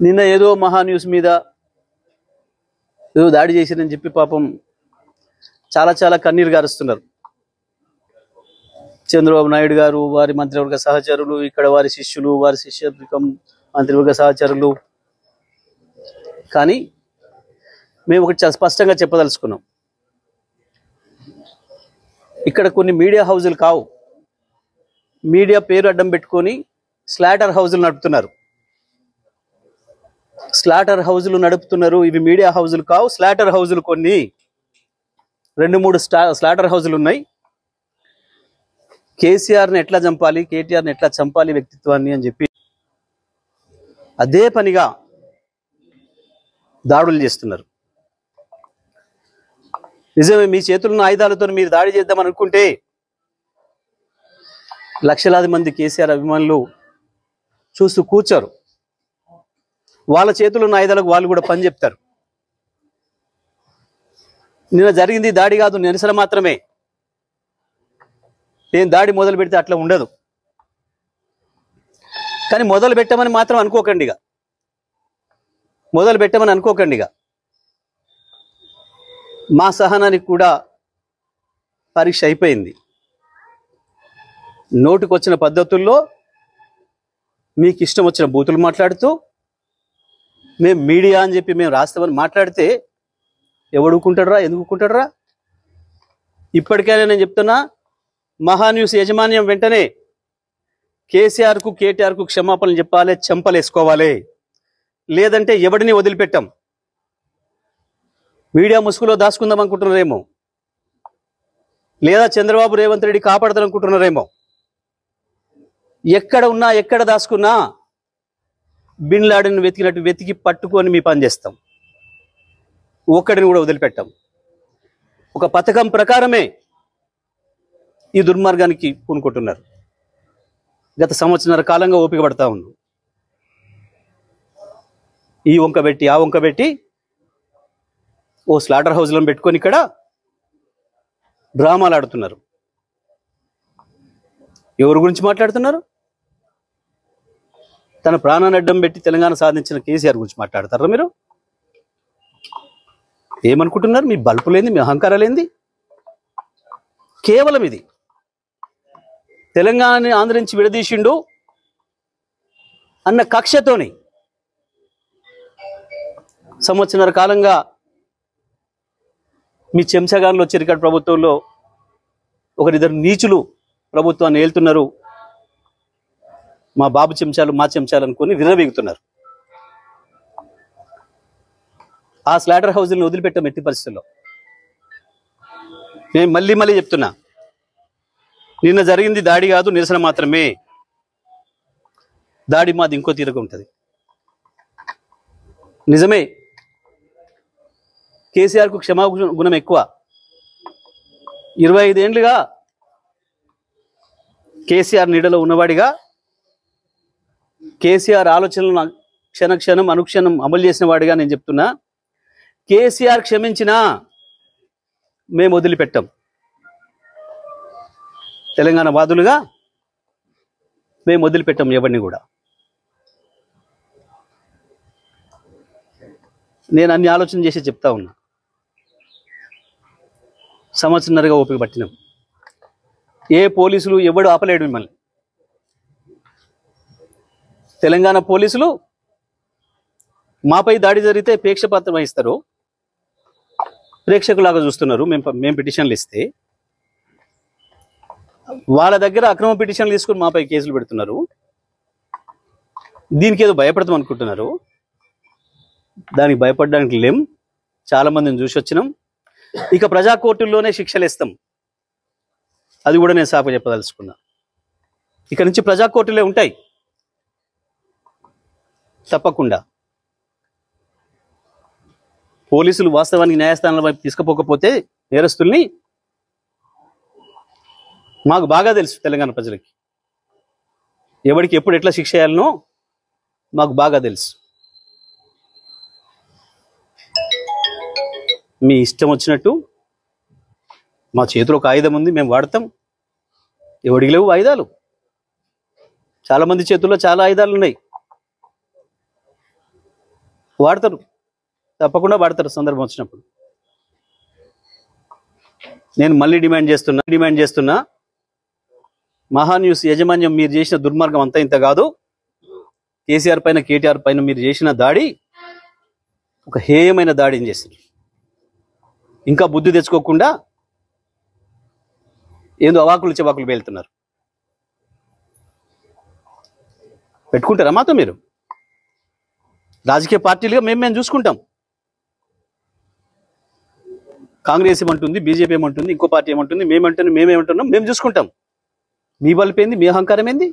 నిన్న ఏదో మహా న్యూస్ మీద ఏదో దాడి చేసిరని చెప్పి పాపం చాలా చాలా కన్నీరు గారుస్తున్నారు. చంద్రబాబు నాయుడు గారు, వారి మంత్రివర్గ సహచరులు, ఇక్కడ వారి శిష్యులు, వారి శిష్యవర్గం మంత్రివర్గ సహచరులు. కానీ మేము ఒకటి చాలా స్పష్టంగా చెప్పదలుచుకున్నాం. ఇక్కడ కొన్ని మీడియా హౌజులు కావు, మీడియా పేరు అడ్డం పెట్టుకొని స్లాటర్ హౌజులు నడుపుతున్నారు. స్లాటర్ హౌజులు నడుపుతున్నారు. ఇవి మీడియా హౌజులు కావు, స్లాటర్ హౌజులు. కొన్ని 2-3 స్లాటర్ హౌజులు ఉన్నాయి. కేసీఆర్ని ఎట్లా చంపాలి, కేటీఆర్ని ఎట్లా చంపాలి వ్యక్తిత్వాన్ని అని చెప్పి అదే పనిగా దాడులు చేస్తున్నారు. నిజమే, మీ చేతుల్లో ఆయుధాలతో మీరు దాడి చేద్దామని అనుకుంటే లక్షలాది మంది కేసీఆర్ అభిమానులు చూస్తూ కూర్చోరు. వాళ్ళ చేతుల్లో ఉన్న ఆయుధాలకు వాళ్ళు కూడా పని చెప్తారు. నిన్న జరిగింది దాడి కాదు, నిరసన మాత్రమే. నేను దాడి మొదలు పెడితే అట్లా ఉండదు. కానీ మొదలు పెట్టమని మాత్రం అనుకోకండిగా, మొదలు పెట్టమని అనుకోకండిగా. మా సహనానికి కూడా పరీక్ష అయిపోయింది. నోటికొచ్చిన పద్ధతుల్లో మీకు ఇష్టం వచ్చిన బూతులు మాట్లాడుతూ మేము మీడియా అని చెప్పి మేము రాస్తామని మాట్లాడితే ఎవడుకుంటాడరా, ఎందుకుంటాడరా? ఇప్పటికైనా నేను చెప్తున్నా, మహాన్యూస్ యాజమాన్యం వెంటనే కేసీఆర్కు కేటీఆర్కు క్షమాపణలు చెప్పాలి, చెంపలేసుకోవాలి. లేదంటే ఎవడిని వదిలిపెట్టాం. మీడియా ముసుగులో దాచుకుందాం అనుకుంటున్నారేమో, లేదా చంద్రబాబు రేవంత్ రెడ్డి కాపాడతారనుకుంటున్నారేమో. ఎక్కడ ఉన్నా, ఎక్కడ దాచుకున్నా బిన్ లాడెన్ వెతికినట్టు వెతికి పట్టుకొని మీ పని చేస్తాం. ఒక్కడిని కూడా వదిలిపెట్టాం. ఒక పథకం ప్రకారమే ఈ దుర్మార్గానికి పూనుకుంటున్నారు. గత సంవత్సరాల కాలంగా ఓపిక పడతా ఉన్నాం. ఈ వంక పెట్టి ఆ వంక పెట్టి ఓ స్లాటర్ హౌస్లను పెట్టుకొని ఇక్కడ డ్రామాలు ఆడుతున్నారు. ఎవరి గురించి మాట్లాడుతున్నారు? తన ప్రాణాన్ని అడ్డం పెట్టి తెలంగాణ సాధించిన కేసీఆర్ గురించి మాట్లాడతారా మీరు? ఏమనుకుంటున్నారు? మీ బల్పులేంది, మీ అహంకారాలేంది? కేవలం ఇది తెలంగాణని ఆంధ్ర నుంచి విడదీసిండు అన్న కక్షతోని సంవత్సరాల కాలంగా మీ చెంచగాన్లు వచ్చారు. ఇక్కడ ప్రభుత్వంలో ఒకరిద్దరు నీచులు ప్రభుత్వాన్ని ఏలుతున్నారు. మా బాబు చెంచాలు, మా చెంచాలు అనుకొని విర్రవీగుతున్నారు. ఆ స్లాటర్ హౌస్ని వదిలిపెట్టాం ఎట్టి పరిస్థితుల్లో. నేను మళ్ళీ మళ్ళీ చెప్తున్నా, నిన్న జరిగింది దాడి కాదు, నిరసన మాత్రమే. దాడి మాది ఇంకో తీరుగా ఉంటుంది. నిజమే, కేసీఆర్కు క్షమాగుణం ఎక్కువ. 25 ఏళ్ళుగా కేసీఆర్ నీడలో ఉన్నవాడిగా, కేసీఆర్ ఆలోచనలను క్షణక్షణం అనుక్షణం అమలు చేసిన వాడిగా నేను చెప్తున్నా, కేసీఆర్ క్షమించినా మేము వదిలిపెట్టాం. తెలంగాణ వాదులుగా మేము వదిలిపెట్టాం ఎవరిని కూడా. నేను అన్ని ఆలోచన చేసి చెప్తా ఉన్నా. సంవత్సరంన్నరగా ఓపిక పట్టినాం. ఏ పోలీసులు ఎవడు ఆపలేడు మిమ్మల్ని. తెలంగాణ పోలీసులు మాపై దాడి జరిగితే ప్రేక్షపాత్రం వహిస్తారు, ప్రేక్షకులాగా చూస్తున్నారు. మేము పిటిషన్లు ఇస్తే వాళ్ళ దగ్గర అక్రమ పిటిషన్లు తీసుకుని మాపై కేసులు పెడుతున్నారు. దీనికి ఏదో భయపడతాం అనుకుంటున్నారు. దానికి భయపడడానికి లేం. చాలా మందిని చూసి వచ్చినాం. ఇక ప్రజా కోర్టుల్లోనే శిక్షలు ఇస్తాం. అది కూడా నేను సాప చెప్పదలుచుకున్నా. ఇక నుంచి ప్రజా కోర్టులే ఉంటాయి తప్పకుండా. పోలీసులు వాస్తవానికి న్యాయస్థానాల వైపు తీసుకుపోకపోతే నేరస్తుల్ని మాకు బాగా తెలుసు. తెలంగాణ ప్రజలకి ఎవరికి ఎప్పుడు ఎట్లా శిక్ష చేయాలనో మాకు బాగా తెలుసు. మీ ఇష్టం వచ్చినట్టు మా చేతిలో ఒక ఆయుధం ఉంది, మేము వాడతాం. ఎవడికి లేవు ఆయుధాలు? చాలామంది చేతుల్లో చాలా ఆయుధాలు ఉన్నాయి. వాడతారు, తప్పకుండా వాడతారు సందర్భం వచ్చినప్పుడు. నేను మళ్ళీ డిమాండ్ చేస్తున్నా మహాన్యూస్ యాజమాన్యం మీరు చేసిన దుర్మార్గం అంతా ఇంత కాదు. కేసీఆర్ పైన కేటీఆర్ పైన మీరు చేసిన దాడి ఒక హేయమైన దాడిని చేశారు. ఇంకా బుద్ధి తెచ్చుకోకుండా ఏదో అవాకులు చెవాకులు పేలుతున్నారు. పెట్టుకుంటారా మాతో మీరు? రాజకీయ పార్టీలుగా మేము చూసుకుంటాం. కాంగ్రెస్ ఏమంటుంది, బీజేపీ ఏమంటుంది, ఇంకో పార్టీ ఏమంటుంది, మేమేమంటున్నాం, మేము చూసుకుంటాం. మీ బలిపోయింది, మీ అహంకారం ఏంది?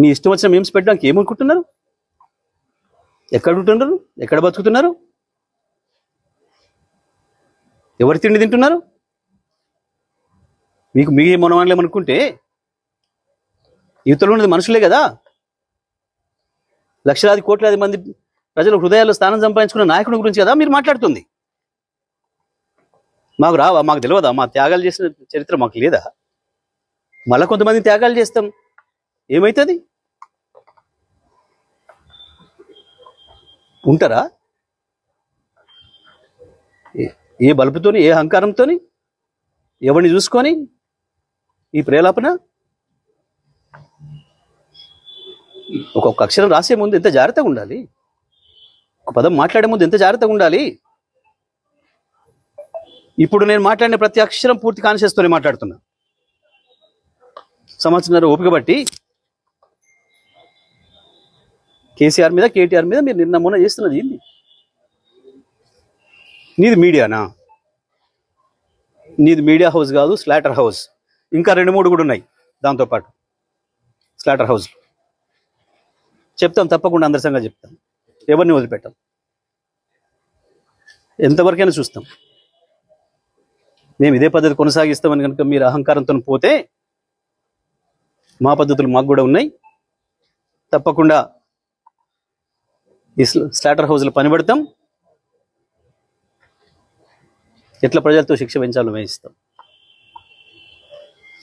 మీ ఇష్టం వచ్చిన మేమ్స్ పెట్టడానికి ఏమనుకుంటున్నారు? ఎక్కడ ఉంటున్నారు? ఎక్కడ బతుకుతున్నారు? ఎవరి తిండి తింటున్నారు? మీకు మీ మనవాళ్ళేమనుకుంటే యువతలో ఉన్నది మనుషులే కదా. లక్షలాది కోట్లాది మంది ప్రజల హృదయాల్లో స్థానం సంపాదించుకున్న నాయకుడి గురించి కదా మీరు మాట్లాడుతుంది. మాకు రావా? మాకు తెలియదా? మా త్యాగాలు చేసిన చరిత్ర మాకు లేదా? మళ్ళా కొంతమంది త్యాగాలు చేస్తాం, ఏమవుతుంది? ఉంటారా? ఏ బలుపుతోని, ఏ అహంకారంతోని, ఎవరిని చూసుకొని ఈ ప్రేలాపన? ఒక్కొక్క అక్షరం రాసే ముందు ఎంత జాగ్రత్తగా ఉండాలి, ఒక పదం మాట్లాడే ముందు ఎంత జాగ్రత్తగా ఉండాలి. ఇప్పుడు నేను మాట్లాడిన ప్రతి అక్షరం పూర్తి కాన్షియస్తోనే మాట్లాడుతున్నా. సంవత్సరం ఓపిక బట్టి కేసీఆర్ మీద, కేటీఆర్ మీద మీరు నిన్న మొన్న చేస్తున్నది ఏంది? నీది మీడియానా? నీది మీడియా హౌస్ కాదు, స్లాటర్ హౌస్. ఇంకా 2-3 కూడా ఉన్నాయి దాంతోపాటు స్లాటర్ హౌస్. చెప్తాం, తప్పకుండా అందరి సంగతి చెప్తాం. ఎవరిని వదిలిపెట్టాం, ఎంతవరకైనా చూస్తాం. మేము ఇదే పద్ధతి కొనసాగిస్తామని కనుక మీరు అహంకారంతో పోతే మా పద్ధతులు మాకు కూడా ఉన్నాయి. తప్పకుండా ఈ స్లాటర్ హౌస్లో పనిపడతాం. ఎట్లా ప్రజలతో శిక్ష పెంచాలో వేయిస్తాం.